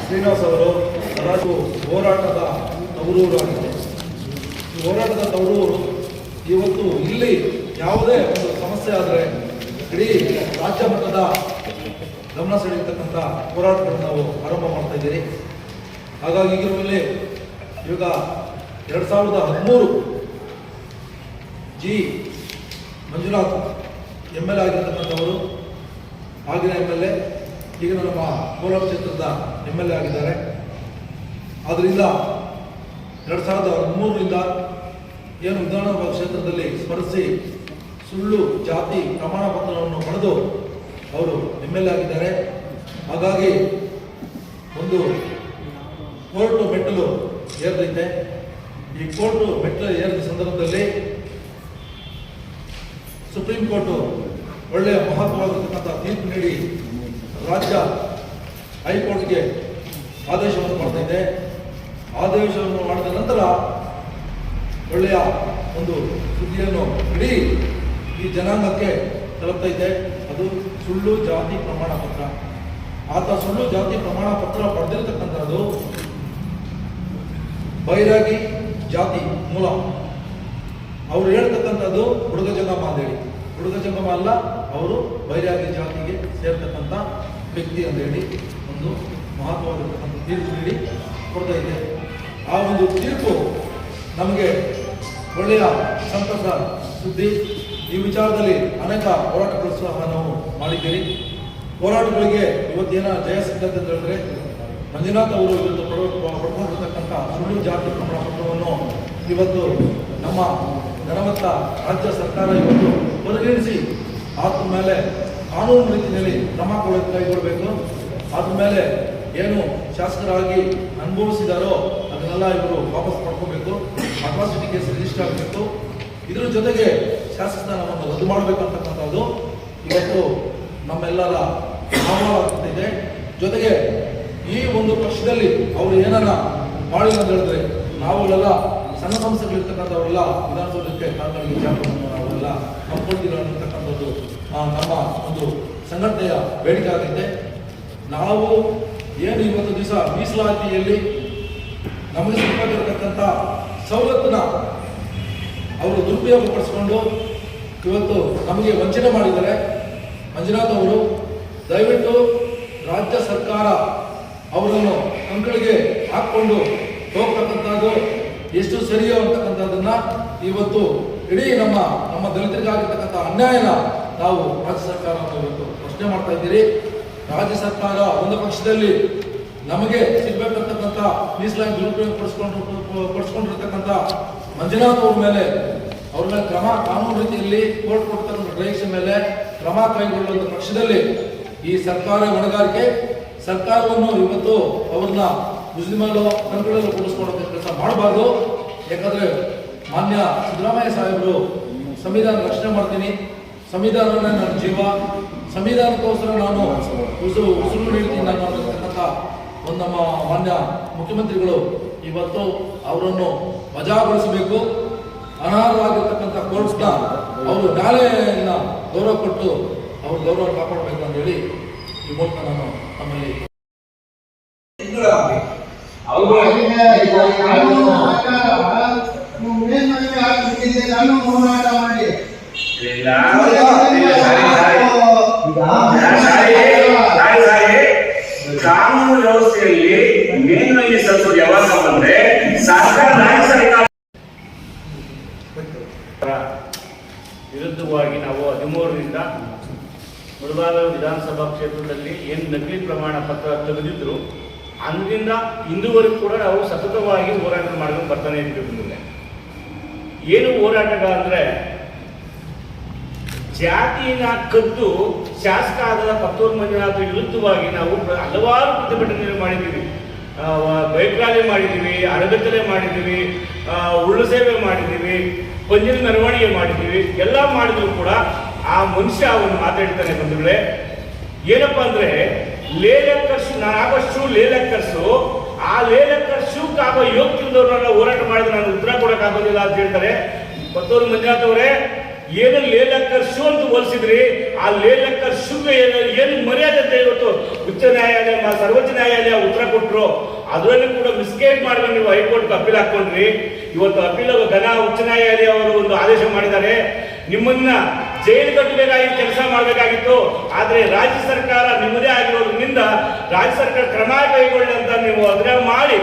ಶ್ರೀನಿವಾಸ್ ಅವರು ಅದು ಹೋರಾಟದ ತವರೂರಾಗಿದೆ. ಈ ಹೋರಾಟದ ತವರೂರು ಇವತ್ತು ಇಲ್ಲಿ ಯಾವುದೇ ಒಂದು ಸಮಸ್ಯೆ ಆದರೆ ಇಡೀ ರಾಜ್ಯ ಮಟ್ಟದ ಗಮನ ಸೆಳೆಯತಕ್ಕಂಥ ಹೋರಾಟಗಳನ್ನು ನಾವು ಆರಂಭ ಮಾಡ್ತಾ ಇದ್ದೀರಿ. ಹಾಗಾಗಿ ಈಗಿರುವಲ್ಲಿ ಇವಾಗ 2013 ಜಿ ಮಂಜುನಾಥ್ MLA ಆಗಿರ್ತಕ್ಕಂಥವರು, ಆಗಿನ MLA, ಈಗ ನಮ್ಮ ಕೋಲಾರ ಕ್ಷೇತ್ರದ MLA ಆಗಿದ್ದಾರೆ. ಆದ್ದರಿಂದ 2013ರಿಂದ ಏನು ವಿಧಾನಸಭಾ ಕ್ಷೇತ್ರದಲ್ಲಿ ಸ್ಪರ್ಧಿಸಿ ಸುಳ್ಳು ಜಾತಿ ಪ್ರಮಾಣ ಪತ್ರವನ್ನು ಪಡೆದು ಅವರು MLA ಆಗಿದ್ದಾರೆ. ಹಾಗಾಗಿ ಒಂದು ಕೋರ್ಟು ಮೆಟ್ಟಲು ಏರಿದೆ. ಈ ಕೋರ್ಟು ಮೆಟ್ಟಲು ಏರಿದ ಸಂದರ್ಭದಲ್ಲಿ ಸುಪ್ರೀಂ ಕೋರ್ಟು ಒಳ್ಳೆಯ ಮಹತ್ವವಾಗಿರ್ತಕ್ಕಂಥ ತೀರ್ಪು ನೀಡಿ ರಾಜ್ಯ ಹೈಕೋರ್ಟ್ಗೆ ಆದೇಶವನ್ನು ಮಾಡ್ತಾ ಇದೆ. ಆದೇಶವನ್ನು ಮಾಡಿದ ನಂತರ ಒಳ್ಳೆಯ ಒಂದು ಸುದ್ದಿಯನ್ನು ಇಡೀ ಈ ಜನಾಂಗಕ್ಕೆ ತಲುಪ್ತಾ ಇದೆ. ಅದು ಸುಳ್ಳು ಜಾತಿ ಪ್ರಮಾಣ ಪತ್ರ. ಆತ ಸುಳ್ಳು ಜಾತಿ ಪ್ರಮಾಣ ಪತ್ರ ಪಡೆದಿರತಕ್ಕಂಥದ್ದು ಬೈರಾಗಿ ಜಾತಿ ಮೂಲ. ಅವರು ಹೇಳ್ತಕ್ಕಂಥದ್ದು ಹುಡುಗ ಜಂಗಮ ಅಂತ ಹೇಳಿ, ಹುಡುಗ ಜಂಗಮ ಅಲ್ಲ, ಅವರು ಬೈರಾಗಿ ಜಾತಿಗೆ ಸೇರ್ತಕ್ಕಂಥ ವ್ಯಕ್ತಿ ಅಂತ ಹೇಳಿ ಒಂದು ಮಹತ್ವವಾಗಿರ್ತಕ್ಕಂಥ ತೀರ್ಪು ನೀಡಿ ಕೊಡ್ತಾ ಇದೆ. ಆ ಒಂದು ತೀರ್ಪು ನಮಗೆ ಒಳ್ಳೆಯ ಸಂತಸ ಸುದ್ದಿ. ಈ ವಿಚಾರದಲ್ಲಿ ಅನೇಕ ಹೋರಾಟಗಳು ಸಹ ನಾವು ಮಾಡಿದ್ದೀರಿ. ಹೋರಾಟಗಳಿಗೆ ಇವತ್ತೇನ ಜಯ ಸಿದ್ಧತೆ ಅಂತ ಹೇಳಿದ್ರೆ, ಮಂಜುನಾಥ್ ಅವರು ಇವತ್ತು ಪಡ್ಕೊಂಡಿರ್ತಕ್ಕಂಥ ಸುಳ್ಳು ಜಾತಿ ಪ್ರಮಾಣ ಪತ್ರವನ್ನು ಇವತ್ತು ನಮ್ಮ ಘನವತ್ತ ರಾಜ್ಯ ಸರ್ಕಾರ ಇವತ್ತು ಪರಿಗಣಿಸಿ ಆದ ಮೇಲೆ ಕಾನೂನು ರೀತಿಯಲ್ಲಿ ಕ್ರಮ ಕೈಗೊಳ್ಳಬೇಕು. ಆದ ಮೇಲೆ ಏನು ಶಾಸಕರಾಗಿ ಅನುಭವಿಸಿದಾರೋ ಅದನ್ನೆಲ್ಲ ಇವರು ವಾಪಸ್ ಪಡ್ಕೋಬೇಕು. ಅಟ್ರಾಸಿಟಿ ಕೇಸ್ ರಿಜಿಸ್ಟರ್ ಆಗಬೇಕು. ಇದರ ಜೊತೆಗೆ ಶಾಸಕ ಸ್ಥಾನವನ್ನು ರದ್ದು ಮಾಡಬೇಕಂತಕ್ಕಂಥದ್ದು ಇವತ್ತು ನಮ್ಮೆಲ್ಲರ ಆಹ್ವಾನವಾಗುತ್ತಿದೆ. ಜೊತೆಗೆ ಈ ಒಂದು ಪಕ್ಷದಲ್ಲಿ ಅವರು ಏನಾರ ಮಾಡಿಲ್ಲ ಅಂತ ಹೇಳಿದ್ರೆ ನಾವುಗಳೆಲ್ಲ ಸಣ್ಣ ಸಂಸ್ಥೆಗಳಿರ್ತಕ್ಕಂಥವರೆಲ್ಲ ವಿಧಾನಸೌಧಕ್ಕೆ ಕಾರಣಗಳಿಗೆ ಜಾಗವನ್ನು ನಾವೆಲ್ಲ ಹಮ್ಮಿಕೊಳ್ತೀರ ಅನ್ನತಕ್ಕಂಥದ್ದು ನಮ್ಮ ಒಂದು ಸಂಘಟನೆಯ ಬೇಡಿಕೆ ಆಗಿದೆ. ನಾವು ಏನು ಇವತ್ತು ದಿವಸ ಮೀಸಲಾತಿಯಲ್ಲಿ ನಮಗೆ ಸಿಗಬೇಕಾಗಿರತಕ್ಕಂಥ ಸವಲತ್ತನ್ನ ಅವರು ದುರುಪಯೋಗಪಡಿಸಿಕೊಂಡು ಇವತ್ತು ನಮಗೆ ವಂಚನೆ ಮಾಡಿದ್ದಾರೆ. ಮಂಜುನಾಥ್ ಅವರು ದಯವಿಟ್ಟು ರಾಜ್ಯ ಸರ್ಕಾರ ಅವರನ್ನು ಕಂಕಳಿಗೆ ಹಾಕ್ಕೊಂಡು ಹೋಗ್ತಕ್ಕಂಥದ್ದು ಎಷ್ಟು ಸರಿಯೋ ಅಂತಕ್ಕಂಥದ್ದನ್ನ ಇವತ್ತು ಇಡೀ ನಮ್ಮ ದಲಿತರಿಗಾಗಿರ್ತಕ್ಕಂಥ ಅನ್ಯಾಯನ ನಾವು ರಾಜ್ಯ ಸರ್ಕಾರವನ್ನು ಇವತ್ತು ಪ್ರಶ್ನೆ ಮಾಡ್ತಾ ಇದ್ದೀರಿ. ರಾಜ್ಯ ಸರ್ಕಾರ ಒಂದು ಪಕ್ಷದಲ್ಲಿ ನಮಗೆ ಸಿಗ್ಬೇಕಂತಕ್ಕಂಥ ಮೀಸಲಾತಿ ದುರುಪಯೋಗ ಪಡಿಸ್ಕೊಂಡಿರ್ತಕ್ಕಂಥ ಮಂಜುನಾಥ್ ಅವ್ರ ಮೇಲೆ ಕ್ರಮ ಕಾನೂನು ರೀತಿಯಲ್ಲಿ ಕೋರ್ಟ್ ಕೊಡ್ತಕ್ಕಂಥ ಡೈರೆಕ್ಷನ್ ಮೇಲೆ ಕ್ರಮ ಕೈಗೊಳ್ಳುವಂಥ ಪಕ್ಷದಲ್ಲಿ ಈ ಸರ್ಕಾರ ಹೊಣೆಗಾರಿಕೆ ಸರ್ಕಾರವನ್ನು ಇವತ್ತು ಅವ್ರನ್ನ ಮುಸ್ಲಿಮಲ್ಲೋ ಕಂಕಳಲ್ಲೋ ಕೂಡಿಸ್ಕೊಳ್ಳೋ ಕೆಲಸ ಮಾಡಬಾರ್ದು. ಯಾಕಂದ್ರೆ ಮಾನ್ಯ ಸಿದ್ದರಾಮಯ್ಯ ಸಾಹೇಬರು ಸಂವಿಧಾನ ರಕ್ಷಣೆ ಮಾಡ್ತೀನಿ, ಸಂವಿಧಾನವೇ ನನ್ನ ಜೀವ, ಸಂವಿಧಾನಕ್ಕೋಸ್ಕರ ನಾನು ಉಸಿರು ನೀಡ್ತೀನಿ ನಾನು ಅನ್ನತಕ್ಕಂಥ ಒಂದು ನಮ್ಮ ಮಾನ್ಯ ಮುಖ್ಯಮಂತ್ರಿಗಳು ಇವತ್ತು ಅವರನ್ನು ವಜಾಗೊಳಿಸಬೇಕು. ಅನರ್ಹವಾಗಿರ್ತಕ್ಕಂಥ ಕೋರ್ಟ್ಸ್ನ ಅವರು ನ್ಯಾಯಾಲಯನ ಗೌರವ ಕೊಟ್ಟು ಅವ್ರ ಗೌರವ ಕಾಪಾಡಬೇಕು ಅಂತ ಹೇಳಿ ಈ ಮೂಲಕ ನಾನು ತಮ್ಮಲ್ಲಿ ಕಾನೂನು ವ್ಯವಸ್ಥೆಯಲ್ಲಿ ಮೇಲ್ಮೈ ಸಲ್ಲಿಸೋದು ಯಾವಾಗ ಬಂದ್ರೆ ಸರ್ಕಾರ ವಿರುದ್ಧವಾಗಿ ನಾವು 13ರಿಂದ ಮುಳಬಾಗ ವಿಧಾನಸಭಾ ಕ್ಷೇತ್ರದಲ್ಲಿ ಏನು ನಕಲಿ ಪ್ರಮಾಣ ಪತ್ರ ತೆಗೆದಿದ್ರು ಅಂದಿನಿಂದ ಇಂದುವರೆಗೂ ಕೂಡ ನಾವು ಸತತವಾಗಿ ಹೋರಾಟ ಮಾಡ್ಕೊಂಡು ಬರ್ತಾನೆ ಇದ್ದೀವಿ. ಏನು ಹೋರಾಟಗ ಅಂದ್ರೆ ಜಾತಿನ ಕದ್ದು ಶಾಸಕ ಆದ ಪತ್ತೂರು ಮಂಜುನಾಥ್ ವಿರುದ್ಧವಾಗಿ ನಾವು ಹಲವಾರು ಪ್ರತಿಭಟನೆ ಮಾಡಿದ್ದೀವಿ. ಬೈಕ್ ರ್ಯಾಲಿ ಮಾಡಿದ್ದೀವಿ, ಅರಗತ್ತಲೆ ಮಾಡಿದ್ದೀವಿ, ಉಳ್ಳು ಸೇವೆ ಮಾಡಿದ್ದೀವಿ, ಪಂಜಿನ ಮೆರವಣಿಗೆ ಮಾಡಿದ್ದೀವಿ. ಎಲ್ಲ ಮಾಡಿದ್ರು ಕೂಡ ಆ ಮನುಷ್ಯ ಅವನು ಮಾತಾಡ್ತಾನೆ ಬಂಧುಗಳೇ. ಏನಪ್ಪಾ ಅಂದ್ರೆ ಲೇಲಕ್ಕರ್ಸು, ನಾನು ಆಗೋಷ್ಟು ಲೇಲಕ್ಕರ್ಸು ಆ ಲೇಲಕ್ಕ ಶಿವಕಾಗೋ ಯೋಗ್ಯದವ್ರನ್ನ ಹೋರಾಟ ಮಾಡಿದ್ರೆ ನಾನು ಉತ್ತರ ಕೊಡಕ್ಕಾಗೋದಿಲ್ಲ ಅಂತ ಹೇಳ್ತಾರೆ. ಕೊತ್ತೂರು ಮಂಜುನಾಥ್ ಅವರೇ, ಏನು ಲೇಲಕ್ಕರ್ ಶೂ ಅಂತ ಹೋಲಿಸಿದ್ರಿ, ಆ ಲೇಲಕ್ಕರ್ ಶೂಗೆ ಏನು ಮರ್ಯಾದೆ ಅಂತ ಇವತ್ತು ಉಚ್ಚ ನ್ಯಾಯಾಲಯ ಸರ್ವೋಚ್ಚ ನ್ಯಾಯಾಲಯ ಉತ್ತರ ಕೊಟ್ಟರು. ಅದರಲ್ಲಿ ಕೂಡ ಮಿಸ್ಗೈಡ್ ಮಾಡ್ಕೊಂಡು ನೀವು ಹೈಕೋರ್ಟ್ಗೆ ಅಪೀಲ್ ಹಾಕೊಂಡ್ರಿ. ಇವತ್ತು ಅಪೀಲ್ ಉಚ್ಚ ನ್ಯಾಯಾಲಯ ಅವರು ಒಂದು ಆದೇಶ ಮಾಡಿದ್ದಾರೆ, ನಿಮ್ಮನ್ನ ಜೈಲು ಕಟ್ಟಬೇಕಾಗಿ ಕೆಲಸ ಮಾಡಬೇಕಾಗಿತ್ತು. ಆದ್ರೆ ರಾಜ್ಯ ಸರ್ಕಾರ ನಿಮ್ಮದೇ ಆಗಿರೋದ್ರಿಂದ ರಾಜ್ಯ ಸರ್ಕಾರ ಕ್ರಮ ಕೈಗೊಳ್ಳಿ ಅಂತ ನೀವು ಅದನ್ನ ಮಾಡಿ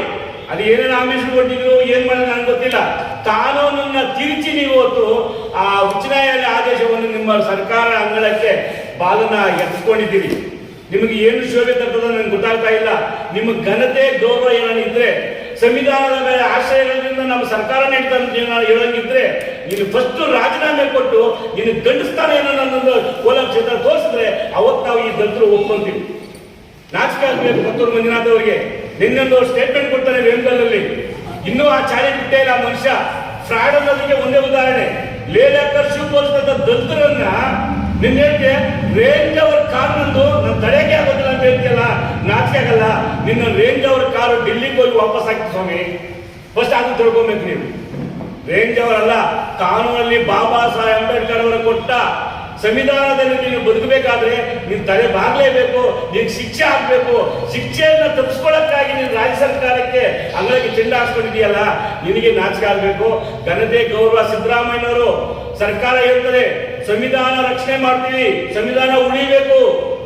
ಅದು ಏನೇನು ಆಮಿಷ ಕೊಟ್ಟಿದ್ರು ಏನ್ ಮಾಡಿದ್ರೆ ನನಗೆ ಗೊತ್ತಿಲ್ಲ. ಕಾನೂನನ್ನ ತಿರುಚಿ ನೀವು ಇವತ್ತು ಆ ಉಚ್ಚ ನ್ಯಾಯಾಲಯ ಆದೇಶವನ್ನು ನಿಮ್ಮ ಸರ್ಕಾರ ಅಂಗಳಕ್ಕೆ ಬಾಲನ ಎತ್ಕೊಂಡಿದ್ದೀರಿ. ನಿಮಗೆ ಏನು ಶೋಭೆ ತರ್ತದೋ ನನಗೆ ಗೊತ್ತಾಗ್ತಾ ಇಲ್ಲ. ನಿಮ್ಮ ಘನತೆ ಗೌರವ ಏನಿದ್ರೆ, ಸಂವಿಧಾನದ ಮೇಲೆ ಆಶ್ರಯಗಳಿಂದ ನಮ್ಮ ಸರ್ಕಾರ ನೀಡ್ತಂತ ಹೇಳಂಗಿದ್ರೆ ನೀನು ಫಸ್ಟ್ ರಾಜೀನಾಮೆ ಕೊಟ್ಟು ನೀನು ಗಂಡಸ್ತಾನ ಏನೋ ನನ್ನೊಂದು ಕೋಲಾರ ಕ್ಷೇತ್ರ ತೋರಿಸಿದ್ರೆ ಅವತ್ತು ನಾವು ಈ ದಲಿತರು ಒಪ್ಕೊಂತೀವಿ. ನಾಚಿಕೆ ಆಗ್ಬೇಕು ಕೊತ್ತೂರು ಮಂಜುನಾಥ್ ಅವರಿಗೆ. ನಿನ್ನೊಂದು ಸ್ಟೇಟ್ಮೆಂಟ್ ಕೊಡ್ತಾನೆ ವೇಮಗಲ್ಲಲ್ಲಿ, ಇನ್ನೂ ಆ ಚಾಳಿ ಬಿಟ್ಟೇ ಇಲ್ಲ ಮನುಷ್ಯ. ಫ್ರಾಡ್ ಅನ್ನೋದಕ್ಕೆ ಒಂದೇ ಉದಾಹರಣೆ, ಲೇಲಕ್ಕರ್ ಶಿವ ಪೋಲಿಸಿದ ದಲಿತರನ್ನ ನಿನ್ನ ಹೇಳ್ತೆ ರೇಂಜ್ ಅವರ್ ಕಾರ್ ನಂದು ನಾನು ತಡೆಯಕ್ಕೆ ಆಗೋದಿಲ್ಲ ಅಂತ ಹೇಳ್ತಿಯಲ್ಲ, ನಾಚಿಕೆ ಆಗಲ್ಲ? ನಿನ್ನ ರೇಂಜ್ ಅವರ್ ಕಾರು ಡೆಲ್ಲಿಗೆ ಹೋಗಿ ವಾಪಸ್ ಹಾಕಿ ಸ್ವಾಮಿ. ಫಸ್ಟ್ ಅದು ತಿಳ್ಕೊಬೇಕು ನೀವು. ರೇಂಜ್ ಅವರ್ ಅಲ್ಲ, ಕಾನೂನಲ್ಲಿ ಬಾಬಾ ಸಾಹೇಬ್ ಅಂಬೇಡ್ಕರ್ ಅವರ ಕೊಟ್ಟ ಸಂವಿಧಾನದಲ್ಲಿ ನೀನು ಬದುಕಬೇಕಾದ್ರೆ ನೀನು ತಲೆ ಬಾಗ್ಲೇಬೇಕು, ನೀನು ಶಿಕ್ಷೆ ಆಗ್ಬೇಕು. ಶಿಕ್ಷೆಯನ್ನ ತಪ್ಪಿಸ್ಕೊಳ್ಳಕ್ಕಾಗಿ ನೀನು ರಾಜ್ಯ ಸರ್ಕಾರಕ್ಕೆ ಅಂಗಳಕ್ಕೆ ಚೆಂಡ ಹಾಸ್ಕೊಂಡಿದೆಯಲ್ಲ, ನಿನಗೆ ನಾಚಿಕೆ ಆಗ್ಬೇಕು. ಘನತೆ ಗೌರವ ಸಿದ್ದರಾಮಯ್ಯನವರು ಸರ್ಕಾರ ಹೇಳ್ತಾರೆ ಸಂವಿಧಾನ ರಕ್ಷಣೆ ಮಾಡ್ತೀವಿ, ಸಂವಿಧಾನ ಉಳಿಬೇಕು,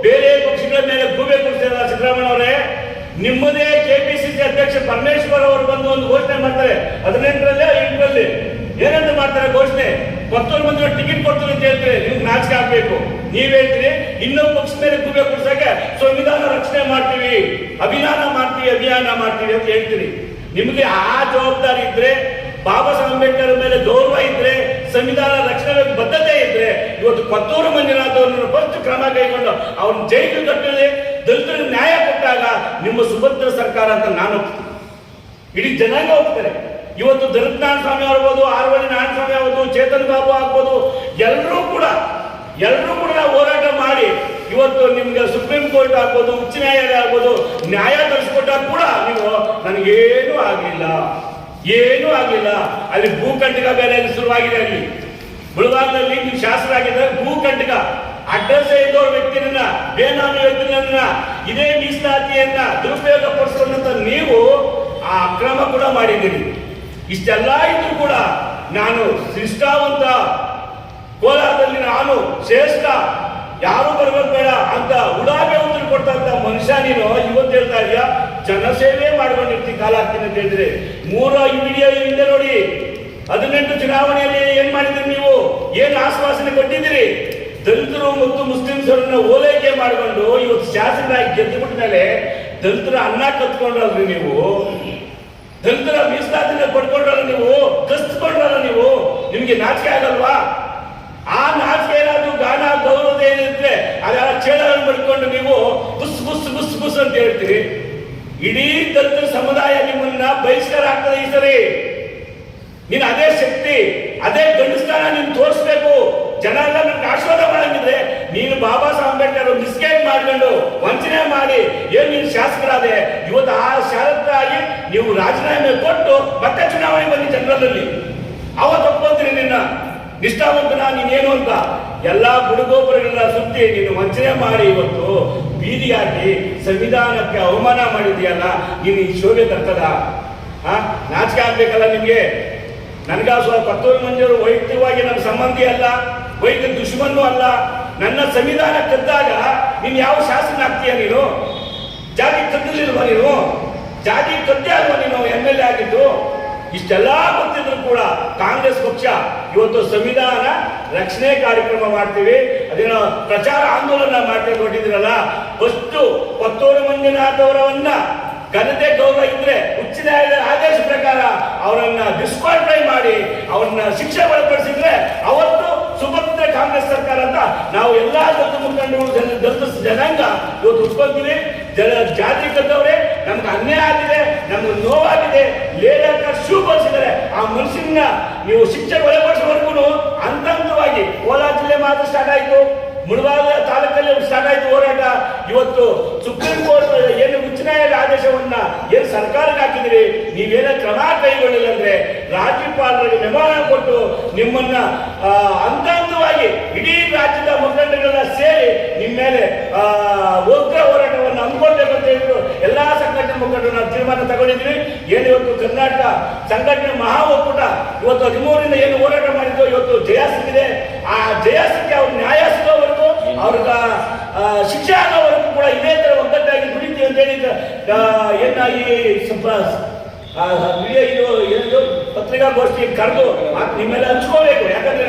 ಬೇರೆ ಪಕ್ಷಗಳ ಮೇಲೆ ಗೂಬೆ ಕೊಡ್ತಿರಲ್ಲ ಸಿದ್ದರಾಮಯ್ಯ ಅವರೇ. ನಿಮ್ಮದೇ ಕೆಪಿಸಿಸಿ ಅಧ್ಯಕ್ಷ ಪರಮೇಶ್ವರ್ ಅವರು ಬಂದು ಒಂದು ಘೋಷಣೆ ಮಾಡ್ತಾರೆ 18ರಲ್ಲಿ 8ರಲ್ಲಿ ಏನಂತ ಮಾಡ್ತಾರೆ ಘೋಷಣೆ, ಕೊತ್ತೂರು ಮಂದಿ ಟಿಕೆಟ್ ಕೊಡ್ತೀವಿ ಅಂತ ಹೇಳ್ತೀರಿ. ನಿಮ್ಗೆ ನಾಚಿಕೆ ಆಗ್ಬೇಕು. ನೀವ್ ಹೇಳ್ತೀರಿ ಇನ್ನೊಬ್ಬ ಪಕ್ಷ ಮೇಲೆ ಗೂಬೆ ಕೊಡ್ಸಕ್ಕೆ ಸಂವಿಧಾನ ರಕ್ಷಣೆ ಮಾಡ್ತೀವಿ, ಅಭಿಯಾನ ಮಾಡ್ತೀವಿ ಅಂತ ಹೇಳ್ತೀರಿ. ನಿಮಗೆ ಆ ಜವಾಬ್ದಾರಿ ಇದ್ರೆ, ಬಾಬಾ ಸಾಹೇಬ್ ಅಂಬೇಡ್ಕರ್ ಮೇಲೆ ಗೌರವ ಇದ್ರೆ, ಸಂವಿಧಾನ ರಕ್ಷಣೆ ಬದ್ಧತೆ ಇದ್ರೆ, ಇವತ್ತು ಕೊತ್ತೂರು ಮಂಜುನಾಥ್ ಅವರನ್ನು ಫಸ್ಟ್ ಕ್ರಮ ಕೈಗೊಂಡು ಅವ್ರನ್ನ ಜೈಲು ಕಟ್ಟಲಿ, ದಲಿತರಿಗೆ ನ್ಯಾಯ ಕೊಟ್ಟಾಗ ನಿಮ್ಮ ಸುಭದ್ರ ಸರ್ಕಾರ ಅಂತ ನಾನು ಇಡೀ ಜನಾಂಗ ಹೋಗ್ತಾರೆ. ಇವತ್ತು ದಲಿತ ನಾರಾಯಣ ಸ್ವಾಮಿ ಆಗ್ಬೋದು, ಆರ್ವಳ್ಳಿ ನಾರಾಯಣ ಸ್ವಾಮಿ ಆಗ್ಬೋದು, ಚೇತನ್ ಬಾಬು ಆಗ್ಬೋದು, ಎಲ್ಲರೂ ಕೂಡ ನಾವು ಹೋರಾಟ ಮಾಡಿ ಇವತ್ತು ನಿಮ್ಗೆ ಸುಪ್ರೀಂ ಕೋರ್ಟ್ ಆಗ್ಬೋದು, ಉಚ್ಚ ನ್ಯಾಯಾಲಯ ಆಗ್ಬೋದು ನ್ಯಾಯ ತರಿಸ್ಕೊಟ್ಟಾಗ ಕೂಡ ನೀವು ನನಗೇನು ಆಗಲಿಲ್ಲ. ಅಲ್ಲಿ ಭೂಕಂಟಕ ಬೇರೆ ಶುರುವಾಗಿದೆ. ಅಲ್ಲಿ ಮುಳಬಾಗಿಲಲ್ಲಿ ನೀವು ಶಾಸಕರಾಗಿದ್ದರೆ ಭೂಕಂಟಕ ಅಡ್ರೆಸ್ ಇದ್ದವ್ರ ವ್ಯಕ್ತಿಯನ್ನ, ಬೇನಾಮಿ ವ್ಯಕ್ತಿಯನ್ನ, ಇದೇ ಮೀಸಲಾತಿಯನ್ನ ದುರುಪಯೋಗ ಪಡಿಸುವಂತ ನೀವು ಆ ಅಕ್ರಮ ಕೂಡ ಮಾಡಿದ್ದೀರಿ. ಇಷ್ಟೆಲ್ಲ ಇದ್ರು ಕೂಡ ನಾನು ನಿಷ್ಠಾವಂತ, ಕೋಲಾರದಲ್ಲಿ ನಾನು ಶ್ರೇಷ್ಠ, ಯಾರು ಬರಬೇಕು ಬೇಡ ಅಂತ ಉಡಾಗೆ ಉತ್ತರ ಕೊಡ್ತಂತ ಮನುಷ್ಯ ನೀನು ಇವತ್ತು ಹೇಳ್ತಾ ಇದೆಯಾ ಜನಸೇವೆ ಮಾಡ್ಕೊಂಡಿರ್ತೀನಿ ಕಾಲ ಹಾಕ್ತೀನಿ ಅಂತ ಹೇಳಿದ್ರೆ 3 ವಿಡಿಯೋ ಹಿಂದೆ ನೋಡಿ. 18 ಚುನಾವಣೆಯಲ್ಲಿ ಏನ್ ಮಾಡಿದ್ರಿ ನೀವು? ಏನ್ ಆಶ್ವಾಸನೆ ಕೊಟ್ಟಿದ್ದೀರಿ? ದಲಿತರು ಮತ್ತು ಮುಸ್ಲಿಮ್ಸರನ್ನ ಓಲೈಕೆ ಮಾಡಿಕೊಂಡು ಇವತ್ತು ಶಾಸಕರಾಗಿ ಗೆದ್ದು ಬಿಟ್ಟ ಮೇಲೆ ದಲಿತರ ಅನ್ನ ಕತ್ಕೊಂಡ್ರಲ್ರಿ ನೀವು, ದಲಿತರ ಮೀಸಲಾತಿನ ಪಡ್ಕೊಂಡ್ರಲ್ಲ ನೀವು, ಕಸ್ಕೊಂಡ್ರಲ್ಲ ನೀವು. ನಿಮ್ಗೆ ನಾಚಿಕೆ ಆಗಲ್ವಾ? ಆ ನಾಚಿಕೆ ಏನಾದ್ರು ಗಾನ ಗೌರವ ಏನಿದ್ರೆ ಅದೆಲ್ಲ ಚೇಳನ್ನು ಪಡ್ಕೊಂಡು ನೀವು ಬುಸ್ ಬುಸ್ ಬುಸ್ ಬುಸ್ ಅಂತ ಹೇಳ್ತೀರಿ. ಇಡೀ ದಲಿತ ಸಮುದಾಯ ನಿಮ್ಮನ್ನ ಬಹಿಷ್ಕಾರ ಆಗ್ತದೆ ಈ ಸರಿ. ನೀನು ಅದೇ ಶಕ್ತಿ, ಅದೇ ಗಂಡಸ್ತಾನ ನೀನು ತೋರಿಸ್ಬೇಕು. ಜನ ಎಲ್ಲ ನಿಮ್ಗೆ ಆಶೀರ್ವಾದ ಮಾಡಂಗಿದ್ರೆ ನೀನು ಬಾಬಾ ಸಾಹೇಬ್ ಅಂಬೇಡ್ಕರ್ ಮಿಸ್ಗೈಡ್ ಮಾಡ್ಕೊಂಡು ವಂಚನೆ ಮಾಡಿ ಏನ್ ನೀನು ಶಾಸಕರಾದೆ, ಇವತ್ತು ಆ ಶಾಸಕರಾಗಿ ನೀವು ರಾಜೀನಾಮೆ ಕೊಟ್ಟು ಮತ್ತೆ ಚುನಾವಣೆ ಬನ್ನಿ ಜನರಲ್ಲಿ, ಅವತ್ತು ಒಪ್ಕೊಂತೀನಿ ನಿನ್ನ ನಿಷ್ಠಾವಂತನ ನೀನೇನು ಅಂತ. ಎಲ್ಲಾ ಗುಡುಗೋಪುರಗಳನ್ನ ಸುತ್ತಿ ನೀನು ವಂಚನೆ ಮಾಡಿ ಇವತ್ತು ಬೀದಿಯಾಗಿ ಸಂವಿಧಾನಕ್ಕೆ ಅವಮಾನ ಮಾಡಿದೆಯಲ್ಲ, ನೀನು ಈ ಶೋಭೆ ತರ್ತದ? ನಾಚಿಕೆ ಆಗ್ಬೇಕಲ್ಲ ನಿಮ್ಗೆ. ನನಗಾಸುವ ಕೊತ್ತೂರು ಮಂಜೂರು ವೈಯಕ್ತಿಕವಾಗಿ ನನ್ನ ಸಂಬಂಧಿ ಅಲ್ಲ, ವೈಯಕ್ತಿಕ ದುಶ್ಮನ್ನು ಅಲ್ಲ. ನನ್ನ ಸಂವಿಧಾನ ಕದ್ದಾಗ ನೀನು ಯಾವ ಶಾಸನ ಆಗ್ತೀಯ? ನೀನು ಜಾತಿ ಕದ್ದಲಿಲ್ವಾ? ನೀನು ಜಾತಿ ಕದ್ದೆ ಅಲ್ವಾ ನೀನು MLA ಆಗಿದ್ದು? ಇಷ್ಟೆಲ್ಲ ಗೊತ್ತಿದ್ರು ಕೂಡ ಕಾಂಗ್ರೆಸ್ ಪಕ್ಷ ಇವತ್ತು ಸಂವಿಧಾನ ರಕ್ಷಣೆ ಕಾರ್ಯಕ್ರಮ ಮಾಡ್ತೀವಿ, ಅದೇನೋ ಪ್ರಚಾರ ಆಂದೋಲನ ಮಾಡ್ತೀವಿ ಕೊಟ್ಟಿದ್ರಲ್ಲ. ಫಸ್ಟ್ ಕೊತ್ತೂರು ಮಂಜುನಾಥ್ ಅವರನ್ನ ಘನತೆ ಗೌರವ ಇದ್ರೆ ಉಚ್ಚ ನ್ಯಾಯಾಲಯದ ಆದೇಶ ಪ್ರಕಾರ ಅವರನ್ನ ಡಿಸ್ಕ್ವಾಲಿಫೈ ಮಾಡಿ ಅವ್ರನ್ನ ಶಿಕ್ಷೆ ಒಳಪಡಿಸಿದ್ರೆ ಅವತ್ತು ಸುಭದ್ರ ಕಾಂಗ್ರೆಸ್ ಸರ್ಕಾರ ಅಂತ ನಾವು ಎಲ್ಲಾ ದಲಿತ ಮುಖಂಡರು ದಲಿತ ಜನಾಂಗ ಇವತ್ತು ಉತ್ಕೊಂತೀವಿ. ಜಾತಿ ಕದ್ದವ್ರೆ, ನಮ್ಗೆ ಅನ್ಯಾಯ ಆಗಿದೆ, ನಮ್ಗೆ ನೋವಾಗಿದೆ, ಲೇಡರ್ ಶೂ ಬಳಸಿದ್ದಾರೆ. ಆ ಮನುಷ್ಯನ ನೀವು ಶಿಕ್ಷೆ ಒಳಪಡಿಸೋವರೆಗೂ ಹಂತವಾಗಿ ಕೋಲಾರ ಜಿಲ್ಲೆ ಮಾತ್ರ ಸ್ಟಾರ್ಟ್ ಆಯ್ತು, ಮುಳಬಾಗಿಲು ತಾಲೂಕಲ್ಲಿ ಸ್ಟಾರ್ಟ್ ಆಯ್ತು ಹೋರಾಟ. ಇವತ್ತು ಸುಪ್ರೀಂ ಕೋರ್ಟ್ ಏನು ಉಚ್ಚ ನ್ಯಾಯಾಲಯ ಆದೇಶವನ್ನ ಏನು ಸರ್ಕಾರಕ್ಕೆ ಹಾಕಿದಿರಿ, ನೀವೇನೋ ಕ್ರಮ ಕೈಗೊಳ್ಳಿಲ್ಲ ಅಂದ್ರೆ ರಾಜ್ಯಪಾಲರಿಗೆ ಮೆಮೊ ಕೊಟ್ಟು ನಿಮ್ಮನ್ನ ಹಂತವಾಗಿ ಇಡೀ ರಾಜ್ಯದ ಮುಖಂಡಗಳನ್ನ ಸೇರಿ ನಿಮ್ಮ ಮೇಲೆ ಉಗ್ರ ಹೋರಾಟವನ್ನು ಹಮ್ಮಿಕೊಳ್ಬೇಕು ಅಂತ ಹೇಳಿದ್ರು ಎಲ್ಲಾ ಸಂಘಟನೆ ಮುಖಂಡರು ನಾವು ತೀರ್ಮಾನ ತಗೊಂಡಿದ್ವಿ. ಏನು ಇವತ್ತು ಕರ್ನಾಟಕ ಸಂಘಟನೆ ಮಹಾ ಒಕ್ಕೂಟ ಇವತ್ತು 13ರಿಂದ ಏನು ಹೋರಾಟ ಮಾಡಿದ್ದು ಇವತ್ತು ಜಯ ಸಿಕ್ಕಿದೆ. ಆ ಜಯ ಸಿಕ್ಕಿ ಅವ್ರು ನ್ಯಾಯ ಸಿಗೋವರೆಗೂ ಅವ್ರಿಗೆ ಶಿಕ್ಷೆ ಆಗೋವರೆಗೂ ಕೂಡ ಇದೇ ತರ ಒಗ್ಗಟ್ಟಾಗಿ ದುಡಿತೀವಿ ಅಂತ ಹೇಳಿದ್ರು. ಇದು ಪತ್ರಿಕಾಗೋಷ್ಠಿ ಕರೆದು ನಿಮ್ಮೆಲ್ಲ ಹಂಚ್ಕೋಬೇಕು. ಯಾಕಂದ್ರೆ